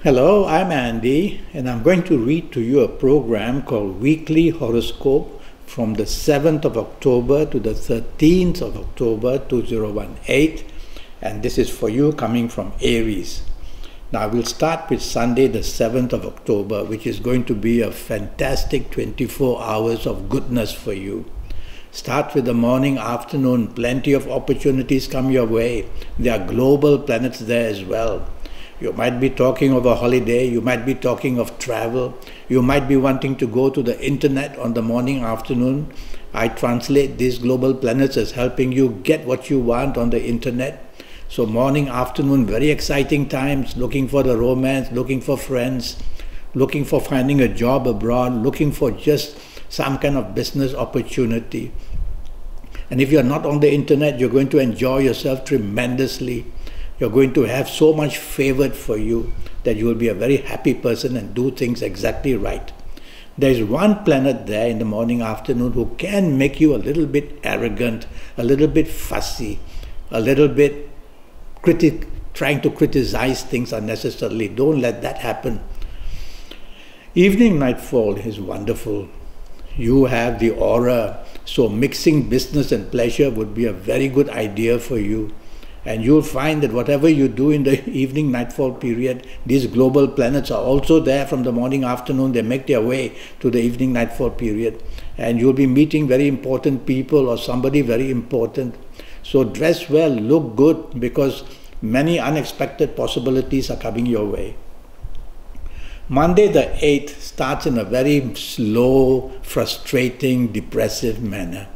Hello, I'm Andy, and I'm going to read to you a program called Weekly Horoscope from the 7th of October to the 13th of October 2018, and this is for you coming from Aries. Now we'll start with Sunday the 7th of October, which is going to be a fantastic 24 hours of goodness for you. Start with the morning, afternoon, plenty of opportunities come your way. There are global planets there as well. You might be talking of a holiday, you might be talking of travel, you might be wanting to go to the internet on the morning, afternoon. I translate these global planets as helping you get what you want on the internet. So morning, afternoon, very exciting times, looking for the romance, looking for friends, looking for finding a job abroad, looking for just some kind of business opportunity. And if you're not on the internet, you're going to enjoy yourself tremendously. You're going to have so much favored for you that you will be a very happy person and do things exactly right. There is one planet there in the morning, afternoon who can make you a little bit arrogant, a little bit fussy, a little bit trying to criticize things unnecessarily. Don't let that happen. Evening nightfall is wonderful. You have the aura, so mixing business and pleasure would be a very good idea for you. And you'll find that whatever you do in the evening nightfall period, these global planets are also there from the morning, afternoon. They make their way to the evening nightfall period. And you'll be meeting very important people or somebody very important. So dress well, look good, because many unexpected possibilities are coming your way. Monday the 8th starts in a very slow, frustrating, depressive manner.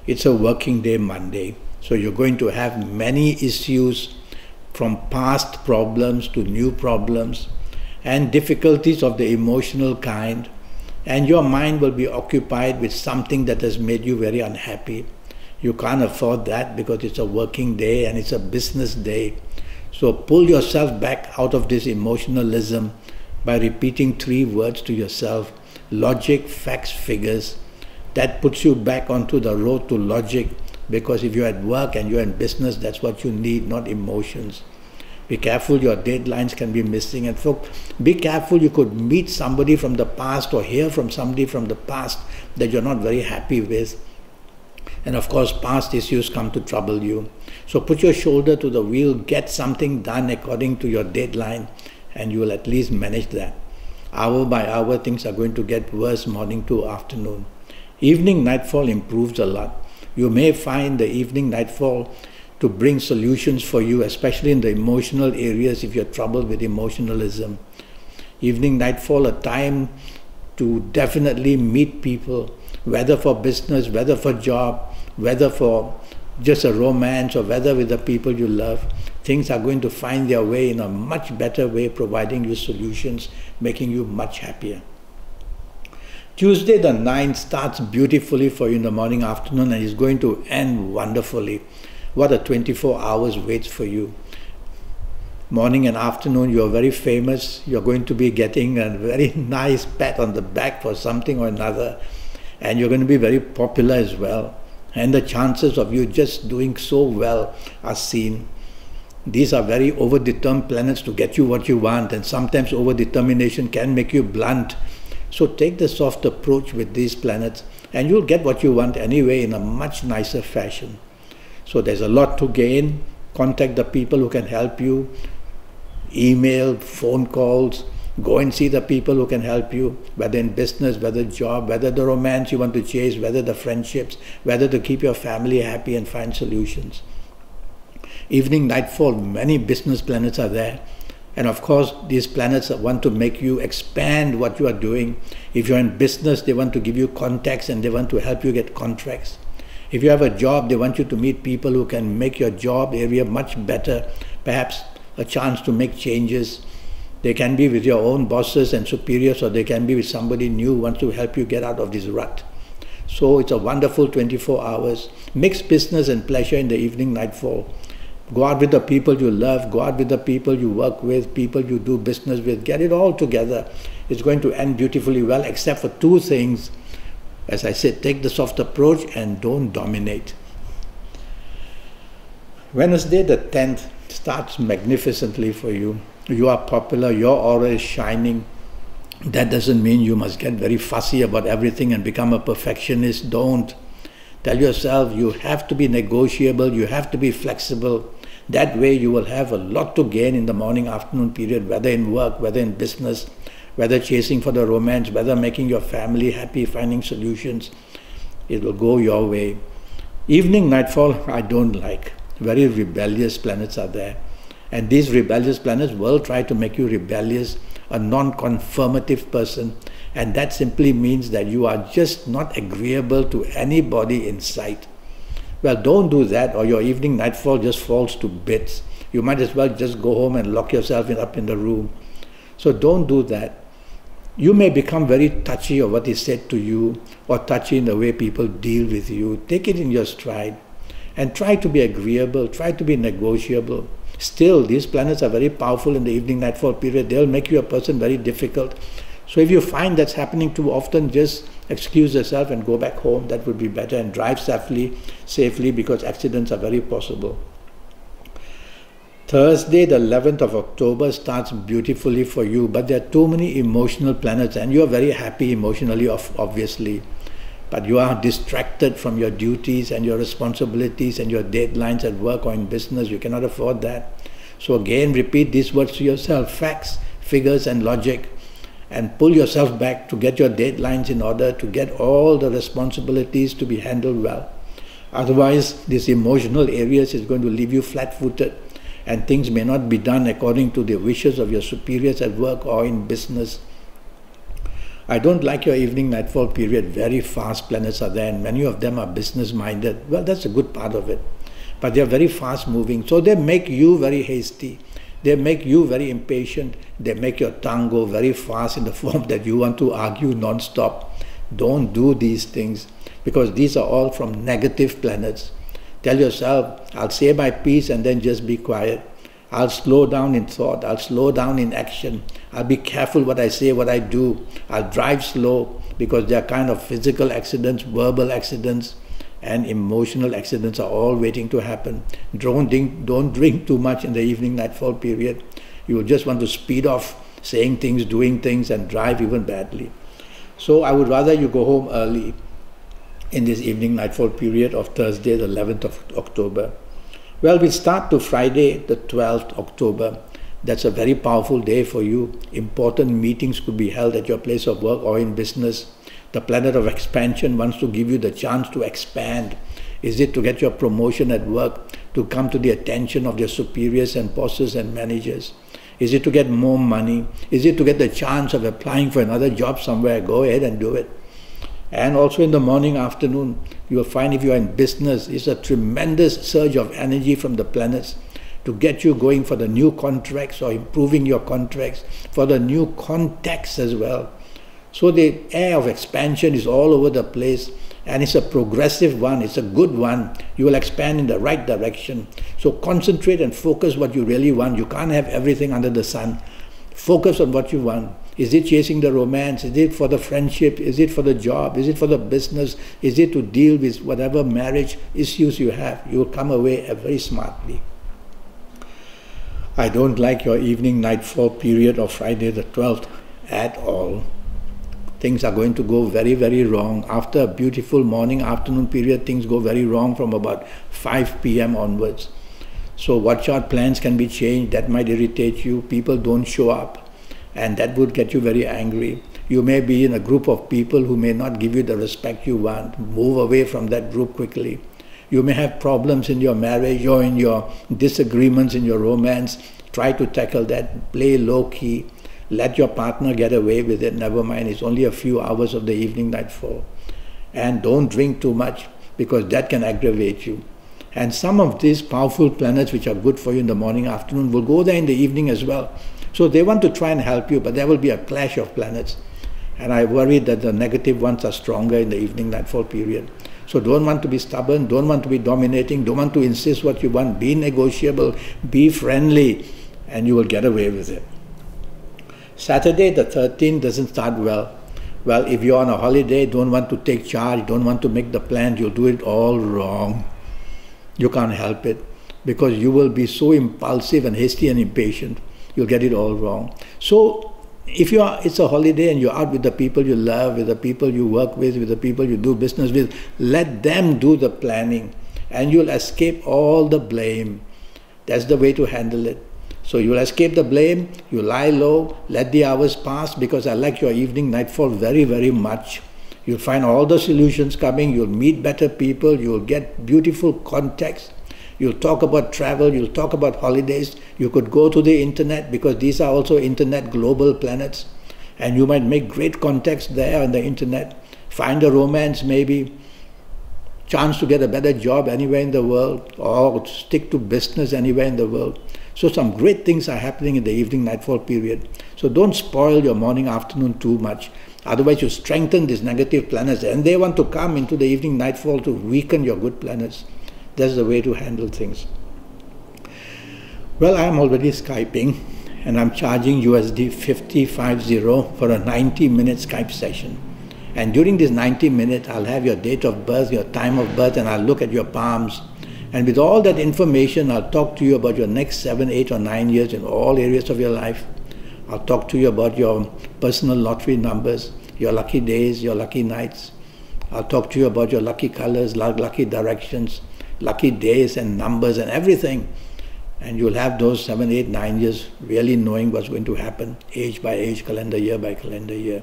It's a working day Monday. So you're going to have many issues, from past problems to new problems, and difficulties of the emotional kind. And your mind will be occupied with something that has made you very unhappy. You can't afford that because it's a working day and it's a business day. So pull yourself back out of this emotionalism by repeating 3 words to yourself: logic, facts, figures. That puts you back onto the road to logic. Because if you're at work and you're in business, that's what you need, not emotions. Be careful, your deadlines can be missing. And folks, be careful, you could meet somebody from the past or hear from somebody from the past that you're not very happy with. And of course, past issues come to trouble you. So put your shoulder to the wheel, get something done according to your deadline, and you will at least manage that. Hour by hour, things are going to get worse morning to afternoon. Evening nightfall improves a lot. You may find the evening nightfall to bring solutions for you, especially in the emotional areas if you're troubled with emotionalism. Evening nightfall, a time to definitely meet people, whether for business, whether for job, whether for just a romance, or whether with the people you love. Things are going to find their way in a much better way, providing you solutions, making you much happier. Tuesday the 9th starts beautifully for you in the morning, afternoon, and is going to end wonderfully. What a 24 hours waits for you. Morning and afternoon, you're very famous. You're going to be getting a very nice pat on the back for something or another. And you're going to be very popular as well. And the chances of you just doing so well are seen. These are very overdetermined planets to get you what you want. And sometimes overdetermination can make you blunt. So take the soft approach with these planets and you'll get what you want anyway in a much nicer fashion. So there's a lot to gain. Contact the people who can help you. Email, phone calls. Go and see the people who can help you, whether in business, whether job, whether the romance you want to chase, whether the friendships, whether to keep your family happy and find solutions. Evening nightfall, many business planets are there. And of course, these planets want to make you expand what you are doing. If you're in business, they want to give you contacts and they want to help you get contracts. If you have a job, they want you to meet people who can make your job area much better, perhaps a chance to make changes. They can be with your own bosses and superiors, or they can be with somebody new who wants to help you get out of this rut. So it's a wonderful 24 hours. Mix business and pleasure in the evening nightfall. Go out with the people you love, go out with the people you work with, people you do business with, get it all together. It's going to end beautifully well, except for 2 things. As I said, take the soft approach and don't dominate. Wednesday the 10th starts magnificently for you. you are popular, your aura is shining. That doesn't mean you must get very fussy about everything and become a perfectionist. Don't. Tell yourself you have to be negotiable, you have to be flexible. That way you will have a lot to gain in the morning, afternoon period, whether in work, whether in business, whether chasing for the romance, whether making your family happy, finding solutions. It will go your way. Evening nightfall, I don't like. Very rebellious planets are there. And these rebellious planets will try to make you rebellious, a non-conformative person. And that simply means that you are just not agreeable to anybody in sight. Well, don't do that, or your evening nightfall just falls to bits. You might as well just go home and lock yourself up in the room. So don't do that. You may become very touchy of what is said to you, or touchy in the way people deal with you. Take it in your stride and try to be agreeable, try to be negotiable. Still, these planets are very powerful in the evening nightfall period. They'll make you a person very difficult. So if you find that's happening too often, just excuse yourself and go back home. That would be better, and drive safely, because accidents are very possible. Thursday, the 11th of October starts beautifully for you, but there are too many emotional planets, and you are very happy emotionally, obviously. But you are distracted from your duties and your responsibilities and your deadlines at work or in business. You cannot afford that. So again, repeat these words to yourself: facts, figures and logic. And pull yourself back to get your deadlines in order, to get all the responsibilities to be handled well. Otherwise, this emotional areas is going to leave you flat-footed, and things may not be done according to the wishes of your superiors at work or in business. I don't like your evening nightfall period. Very fast planets are there, and many of them are business-minded. Well, that's a good part of it. But they're very fast-moving, so they make you very hasty. They make you very impatient. They make your tongue go very fast in the form that you want to argue non-stop. Don't do these things, because these are all from negative planets. Tell yourself, I'll say my piece and then just be quiet. I'll slow down in thought. I'll slow down in action. I'll be careful what I say, what I do. I'll drive slow, because there are kind of physical accidents, verbal accidents, and emotional accidents are all waiting to happen. Don't drink too much in the evening nightfall period. You will just want to speed off saying things, doing things, and drive even badly. So I would rather you go home early in this evening nightfall period of Thursday, the 11th of October. Well, we start to Friday, the 12th October. That's a very powerful day for you. Important meetings could be held at your place of work or in business. The planet of expansion wants to give you the chance to expand. Is it to get your promotion at work, to come to the attention of your superiors and bosses and managers? Is it to get more money? Is it to get the chance of applying for another job somewhere? Go ahead and do it. And also in the morning, afternoon, you will find if you are in business, it's a tremendous surge of energy from the planets to get you going for the new contracts or improving your contracts, for the new contacts as well. So the air of expansion is all over the place, and it's a progressive one, it's a good one. You will expand in the right direction. So concentrate and focus what you really want. You can't have everything under the sun. Focus on what you want. Is it chasing the romance? Is it for the friendship? Is it for the job? Is it for the business? Is it to deal with whatever marriage issues you have? You will come away very smartly. I don't like your evening nightfall period of Friday the 12th at all. Things are going to go very, very wrong. After a beautiful morning, afternoon period, things go very wrong from about 5 p.m. onwards. So watch out, plans can be changed. That might irritate you. People don't show up, and that would get you very angry. You may be in a group of people who may not give you the respect you want. Move away from that group quickly. You may have problems in your marriage or in your disagreements in your romance. Try to tackle that. Play low-key. Let your partner get away with it. Never mind, it's only a few hours of the evening nightfall. And don't drink too much, because that can aggravate you. And some of these powerful planets which are good for you in the morning, afternoon, will go there in the evening as well. So they want to try and help you, but there will be a clash of planets. And I worry that the negative ones are stronger in the evening nightfall period. So don't want to be stubborn, don't want to be dominating, don't want to insist what you want. Be negotiable, be friendly, and you will get away with it. Saturday the 13th doesn't start well. Well, if you're on a holiday, don't want to take charge, don't want to make the plans, you'll do it all wrong. You can't help it, because you will be so impulsive and hasty and impatient. you'll get it all wrong. So if it's a holiday and you're out with the people you love, with the people you work with the people you do business with, let them do the planning and you'll escape all the blame. That's the way to handle it. So you'll escape the blame, you lie low, let the hours pass, because I like your evening nightfall very, very much. You'll find all the solutions coming, you'll meet better people, you'll get beautiful contacts, you'll talk about travel, you'll talk about holidays, you could go to the internet, because these are also internet global planets, and you might make great contacts there on the internet, find a romance maybe, chance to get a better job anywhere in the world, or stick to business anywhere in the world. So some great things are happening in the evening nightfall period. So don't spoil your morning afternoon too much. Otherwise you strengthen these negative planets and they want to come into the evening nightfall to weaken your good planets. That's the way to handle things. Well, I'm already Skyping and I'm charging USD 50 for a 90-minute Skype session. And during this 90 minutes, I'll have your date of birth, your time of birth, and I'll look at your palms. And with all that information, I'll talk to you about your next 7, 8, or 9 years in all areas of your life. I'll talk to you about your personal lottery numbers, your lucky days, your lucky nights. I'll talk to you about your lucky colors, lucky directions, lucky days and numbers and everything. And you'll have those 7, 8, 9 years really knowing what's going to happen, age by age, calendar year by calendar year.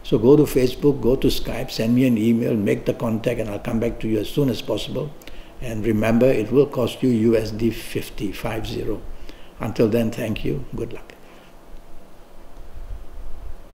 So go to Facebook, go to Skype, send me an email, make the contact, and I'll come back to you as soon as possible. And remember, it will cost you USD 50. Until then, thank you. Good luck.